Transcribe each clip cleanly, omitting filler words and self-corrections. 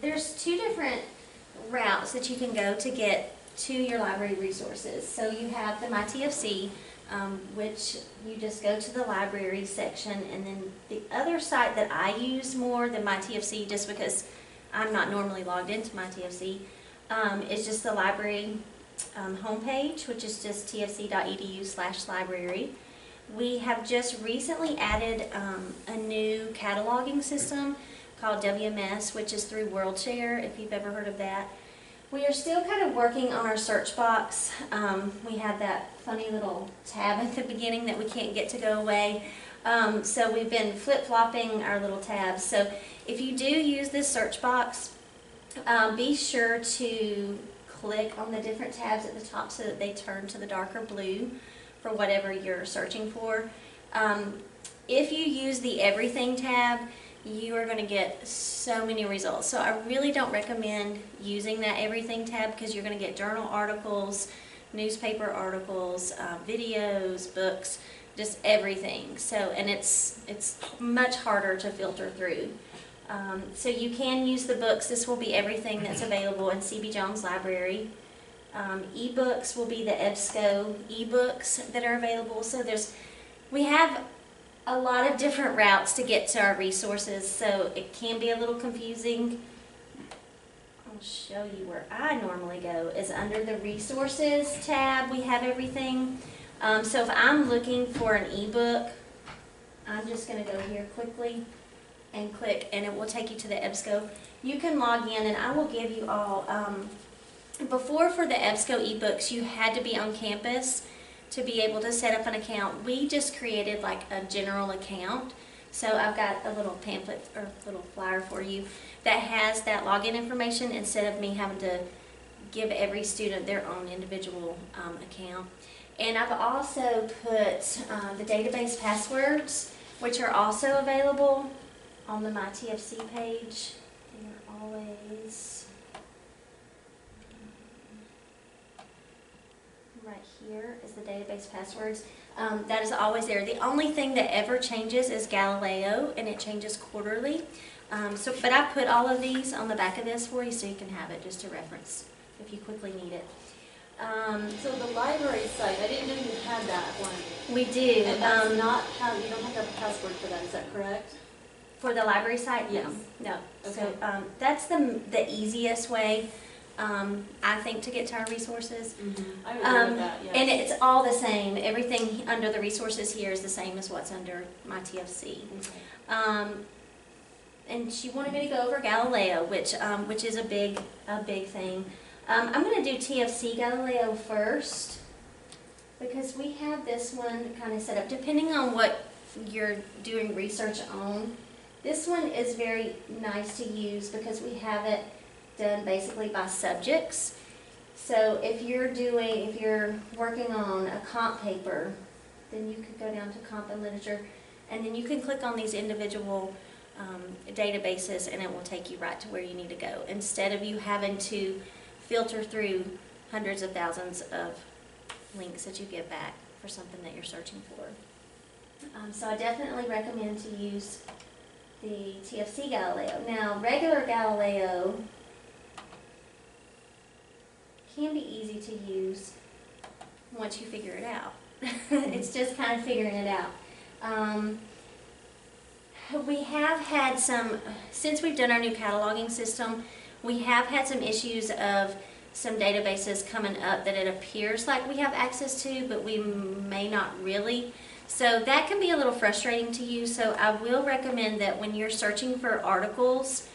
there's two different routes that you can go to get to your library resources. So you have the MyTFC, which you just go to the library section, and then the other site that I use more than MyTFC, just because I'm not normally logged into MyTFC, is just the library homepage, which is just tfc.edu/library. We have just recently added a new cataloging system called WMS, which is through WorldShare, if you've ever heard of that. We are still kind of working on our search box. We have that funny little tab at the beginning that we can't get to go away. So we've been flip-flopping our little tabs. So if you do use this search box, be sure to click on the different tabs at the top so that they turn to the darker blue for whatever you're searching for. If you use the Everything tab, you are going to get so many results. So I really don't recommend using that Everything tab, because you're going to get journal articles, newspaper articles, videos, books, just everything. So, and it's much harder to filter through. So you can use the books. This will be everything that's available in C.B. Jones Library. Ebooks will be the EBSCO ebooks that are available. So we have a lot of different routes to get to our resources, so it can be a little confusing. I'll show you where I normally go is under the Resources tab. We have everything. So if I'm looking for an ebook, I'm just going to go here quickly and click, and it will take you to the EBSCO. You can log in, and I will give you all, before for the EBSCO ebooks, you had to be on campus to be able to set up an account. We just created like a general account. So I've got a little pamphlet or little flyer for you that has that login information, instead of me having to give every student their own individual account. And I've also put the database passwords, which are also available on the MyTFC page. They're always right here is the database passwords. That is always there. The only thing that ever changes is Galileo, and it changes quarterly. But I put all of these on the back of this for you so you can have it just to reference if you quickly need it. So the library site, I didn't know you had that one. We do. And that's not how, you don't have to have a password for that, is that correct? For the library site? Yes. No. Okay. So that's the easiest way, I think, to get to our resources. Mm-hmm. I agree with that, yes. And it's all the same. Everything under the resources here is the same as what's under MyTFC. Okay. And she wanted me to go over Galileo, which is a big thing. I'm going to do TFC Galileo first, because we have this one kind of set up depending on what you're doing research on. This one is very nice to use because we have it done basically by subjects. So if you're working on a comp paper, then you could go down to comp and literature, and then you can click on these individual databases, and it will take you right to where you need to go, instead of you having to filter through hundreds of thousands of links that you get back for something that you're searching for. So I definitely recommend to use the TFC Galileo. Now, regular Galileo can be easy to use once you figure it out. It's just kind of figuring it out. We have had since we've done our new cataloging system, we have had some issues of some databases coming up that it appears like we have access to, but we may not really. So that can be a little frustrating to you. So I will recommend that when you're searching for articles,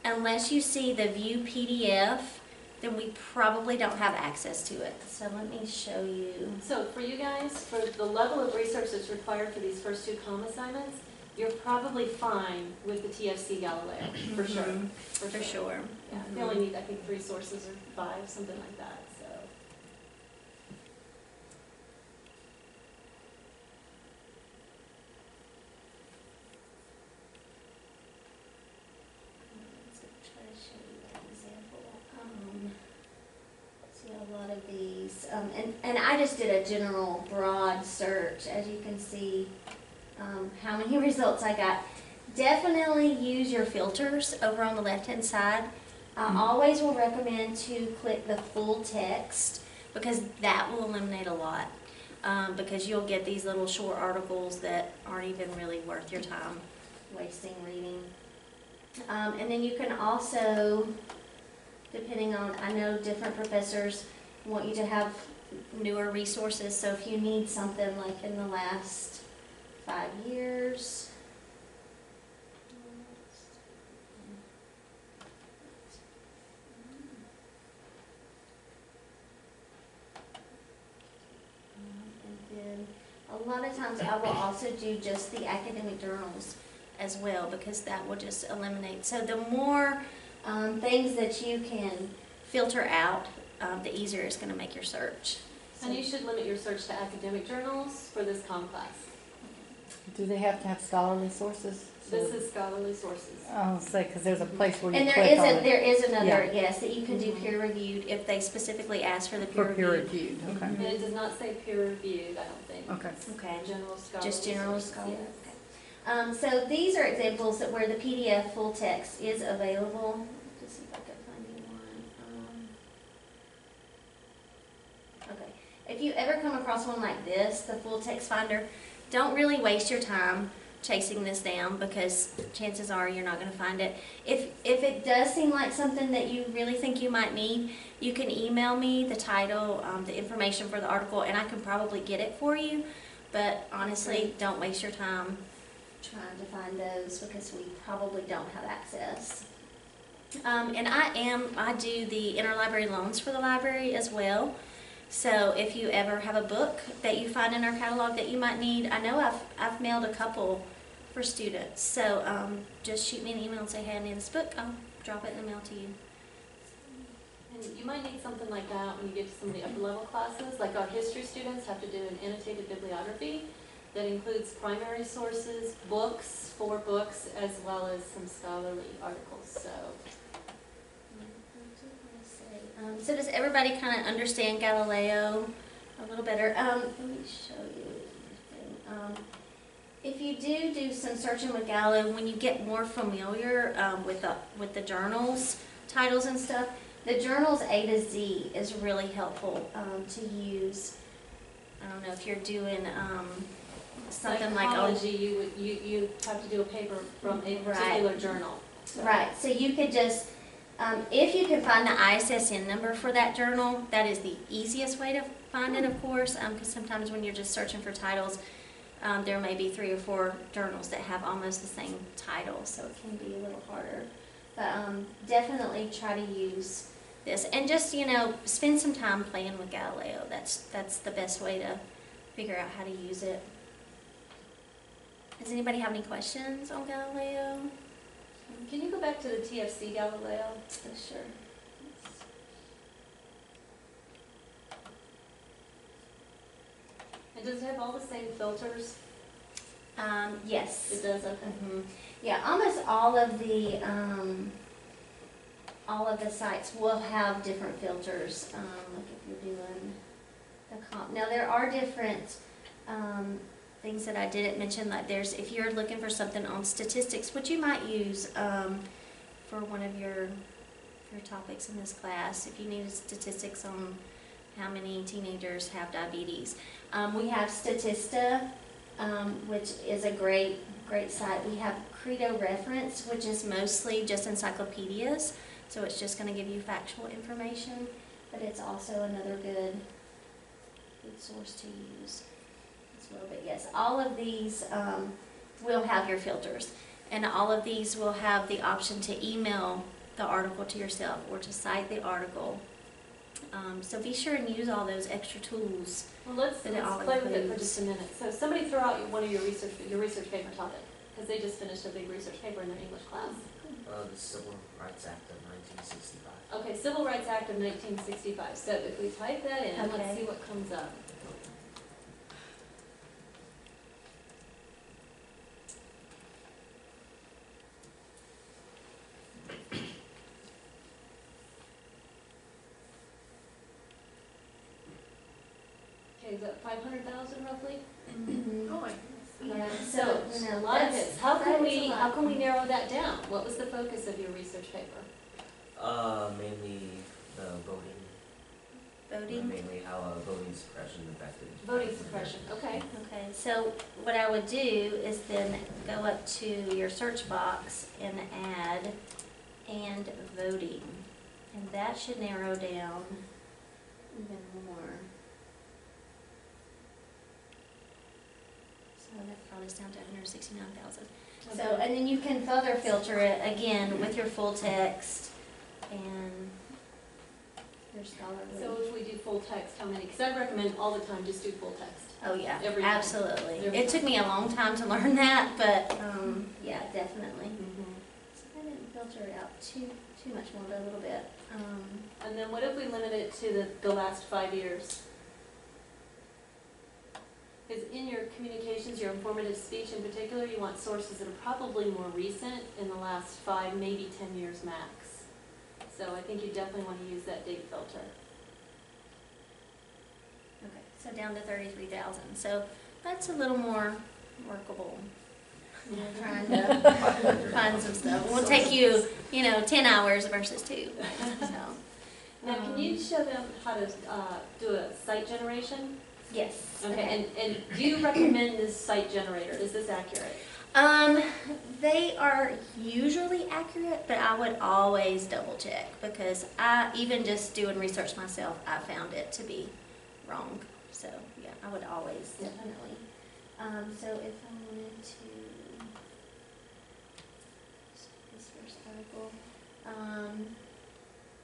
unless you see the view PDF, then we probably don't have access to it. So let me show you. So for you guys, for the level of research that's required for these first two com assignments, you're probably fine with the TFC Galileo, for sure. For sure. Yeah, you only need, I think, 3 sources or 5, something like that. So. Let's try to show you that example. See a lot of these, and I just did a general broad search, as you can see. How many results I got. Definitely use your filters over on the left-hand side. I always will recommend to click the full text because that will eliminate a lot. Because you'll get these little short articles that aren't even really worth your time wasting reading. And then you can also, depending on, I know different professors want you to have newer resources, so if you need something like in the last 5 years, and then a lot of times I will also do just the academic journals as well, because that will just eliminate. So the more things that you can filter out, the easier it's going to make your search. And you should limit your search to academic journals for this comm class. Do they have to have scholarly sources? This is scholarly sources. Oh, say, because there's a place where you And click on it. there is another, Yeah. yes, that you can do peer reviewed if they specifically ask for the peer For peer reviewed. reviewed, okay. And it does not say peer reviewed, I don't think. Okay. Okay. General scholarly. Just general sources, scholarly. yes. So these are examples that where the PDF full text is available. Let's see if I can find you one. Okay. If you ever come across one like this, the full text finder, don't really waste your time chasing this down because chances are you're not going to find it. If it does seem like something that you really think you might need, you can email me the title, the information for the article, and I can probably get it for you. But honestly, don't waste your time trying to find those because we probably don't have access. And I do the interlibrary loans for the library as well. So if you ever have a book that you find in our catalog that you might need, I know I've mailed a couple for students. So just shoot me an email and say, hey, I need this book. I'll drop it in the mail to you. And you might need something like that when you get to some of the upper level classes. Like our history students have to do an annotated bibliography that includes primary sources, books, 4 books, as well as some scholarly articles. So does everybody kind of understand Galileo a little better? Let me show you. If you do some searching with Galileo, when you get more familiar with the journals, titles and stuff, the journals A to Z is really helpful to use. I don't know if you're doing something like Psychology, you have to do a paper from a particular journal. So. Right, so you could just, if you can find the ISSN number for that journal, that is the easiest way to find it, of course, because sometimes when you're just searching for titles, there may be 3 or 4 journals that have almost the same title, so it can be a little harder. But definitely try to use this, and just, spend some time playing with Galileo. That's the best way to figure out how to use it. Does anybody have any questions on Galileo? Can you go back to the TFC Galileo? Sure. And does it have all the same filters? Yes. It does, okay. Yeah, almost all of the sites will have different filters. Like if you're doing the comp. Now there are different things that I didn't mention. Like if you're looking for something on statistics, which you might use for one of your topics in this class, if you needed statistics on how many teenagers have diabetes, we have Statista, which is a great site. We have Credo Reference, which is mostly just encyclopedias, so it's just going to give you factual information, but it's also another good source to use as well. But yes, all of these will have your filters, and all of these will have the option to email the article to yourself or to cite the article. So be sure and use all those extra tools. Well, let's play with it for just a minute. So somebody throw out one of your research paper topic, because they just finished a big research paper in their English class. The Civil Rights Act of 1965. Okay, Civil Rights Act of 1965. So if we type that in, Okay. let's see what comes up. Okay, is that 500,000 roughly? Mm-hmm. Oh my goodness. Yeah, So, you know, a lot of that's- hits. How that can is a we, lot. how can we narrow that down? What was the focus of your research paper? Mainly the voting, Voting? mainly how voting suppression affected. Voting suppression, okay. Okay, so what I would do is then go up to your search box and add "and voting." And that should narrow down even more. So that probably is down to 169,000. So, Okay. and then you can further filter it again with your full text and your scholarly. So if we do full text, how many? Because I recommend all the time just do full text. Oh, yeah, Every time. absolutely. Every It took time. me a long time to learn that, but, yeah, definitely. Mm-hmm. So I didn't filter it out too much more, but a little bit. And then what if we limit it to the last 5 years? Because in your communications, your informative speech in particular, you want sources that are probably more recent, in the last 5, maybe 10 years max. So I think you definitely want to use that date filter. Okay, so down to 33,000. So that's a little more workable. We're trying to find some stuff. It won't take you, 10 hours versus 2. So, Now, can you show them how to do a site generation? yes. Okay, and do you recommend this site generator? Is this accurate? They are usually accurate, but I would always double check because even just doing research myself, I found it to be wrong. So yeah, I would always definitely. So if I wanted to, this first article,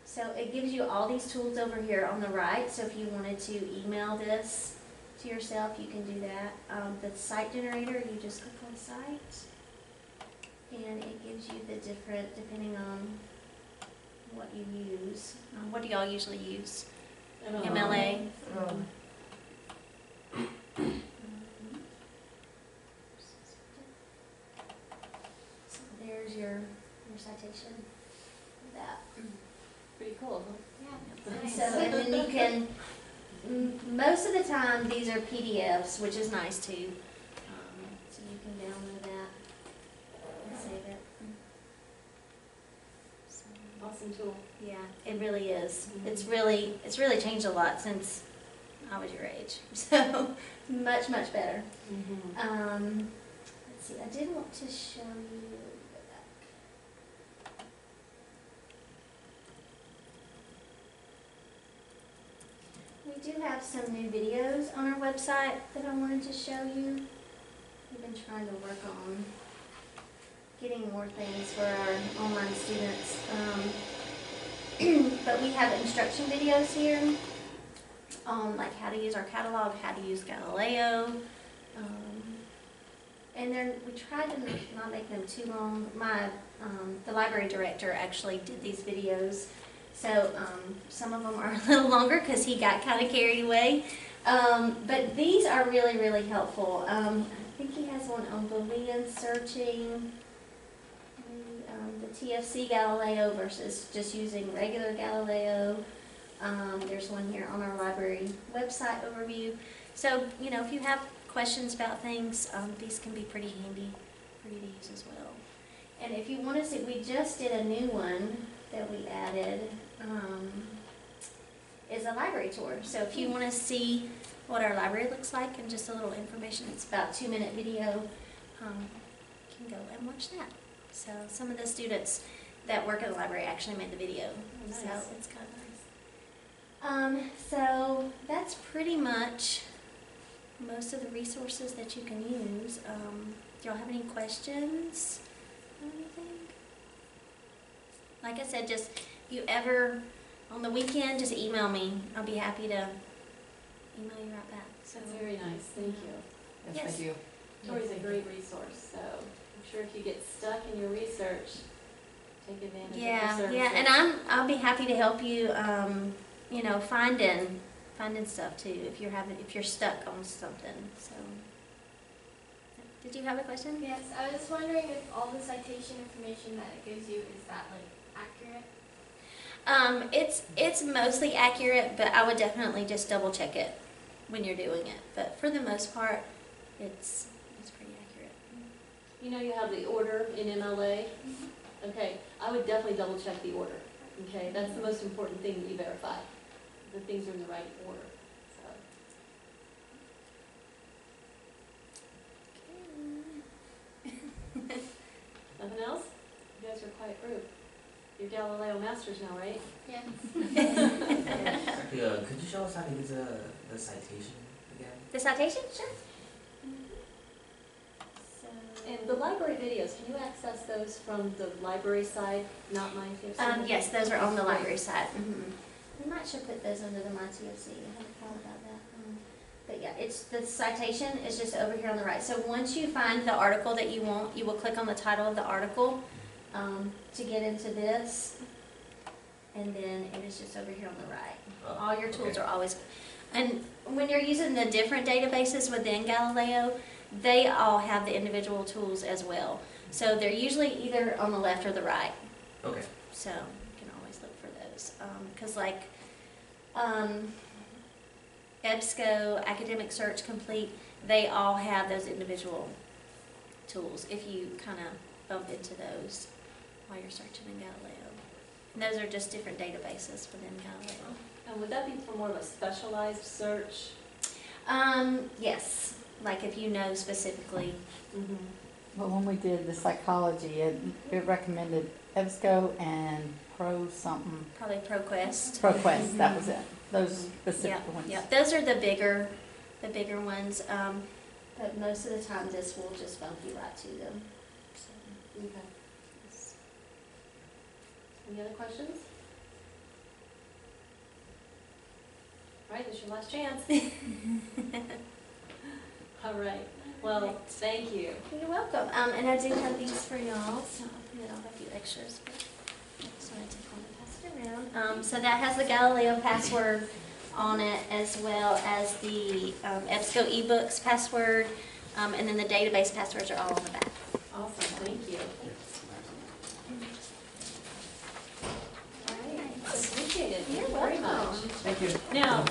so it gives you all these tools over here on the right. So if you wanted to email this to yourself, you can do that. The site generator, you just click on site, and it gives you the different, depending on what you use. What do y'all usually use? MLA. So there's your citation for that. Pretty cool, huh? Yeah. So, and then you can, most of the time, these are PDFs, which is nice too. So you can download that and save it. So, Awesome tool. yeah, it really is. Mhm. It's really changed a lot since I was your age. So much better. Mm-hmm. Let's see. I did want to show you. We do have some new videos on our website that I wanted to show you. We've been trying to work on getting more things for our online students. But we have instruction videos here on like how to use our catalog, how to use Galileo. And then we tried to not make them too long. The library director actually did these videos. So some of them are a little longer because he got kind of carried away. But these are really helpful. I think he has one on Boolean searching, the TFC Galileo versus just using regular Galileo. There's one here on our library website overview. So, if you have questions about things, these can be pretty handy for you to use as well. And if you want to see, we just did a new one that we added, is a library tour. So if you want to see what our library looks like and just a little information, it's about a 2-minute video, you can go and watch that. So some of the students that work at the library actually made the video. Oh, nice. So it's kind of nice. So that's pretty much most of the resources that you can use. Do y'all have any questions or anything? Like I said, just if you ever, on the weekend, just email me. I'll be happy to email you right back. So That's very nice, thank you. Yes, Yes. thank you. Tori's a great resource, so I'm sure if you get stuck in your research, take advantage of her services. yeah, and I'll be happy to help you. Finding stuff too if you're stuck on something. So, did you have a question? Yes, I was wondering if all the citation information that it gives you, is that accurate? It's mostly accurate, but I would definitely just double check it when you're doing it. But for the most part, it's pretty You know, you have the order in MLA. Okay, I would definitely double check the order. Okay, that's the most important thing that you verify. The things are in the right order, so. Nothing else? You guys are a quiet group. You're Galileo masters now, right? Yes. Actually, could you show us how to use the citation again? The citation? Sure. And the library videos, can you access those from the library side, not my TFC? Yes, those are on the library side. We might should put those under the My TFC. I haven't thought about that. But yeah, it's the citation is just over here on the right. So once you find the article that you want, you will click on the title of the article to get into this, and then it is just over here on the right. Oh, All your tools okay. are always, and when you're using the different databases within Galileo, they all have the individual tools as well. So they're usually either on the left or the right. Okay. So you can always look for those. Because like EBSCO, Academic Search Complete, they all have those individual tools if you kind of bump into those while you're searching in Galileo. And those are just different databases within Galileo. And would that be for more of a specialized search? Yes, like if you know specifically. Well, when we did the psychology, it recommended EBSCO and Pro something, Probably ProQuest. ProQuest, that was it. Those specific Yeah, ones. yeah, those are the bigger ones. But most of the time, this will just bump you right to them. So, Okay. Any other questions? All right, this is your last chance. All right, well, thank you. You're welcome. And I do have these for y'all, so I'll have a few extras. But I just want to take one and pass it around. So that has the Galileo password on it, as well as the EBSCO eBooks password, and then the database passwords are all on the back. Awesome, thank you. All right, appreciate it. You're Thank you very welcome. much. Thank you. Now,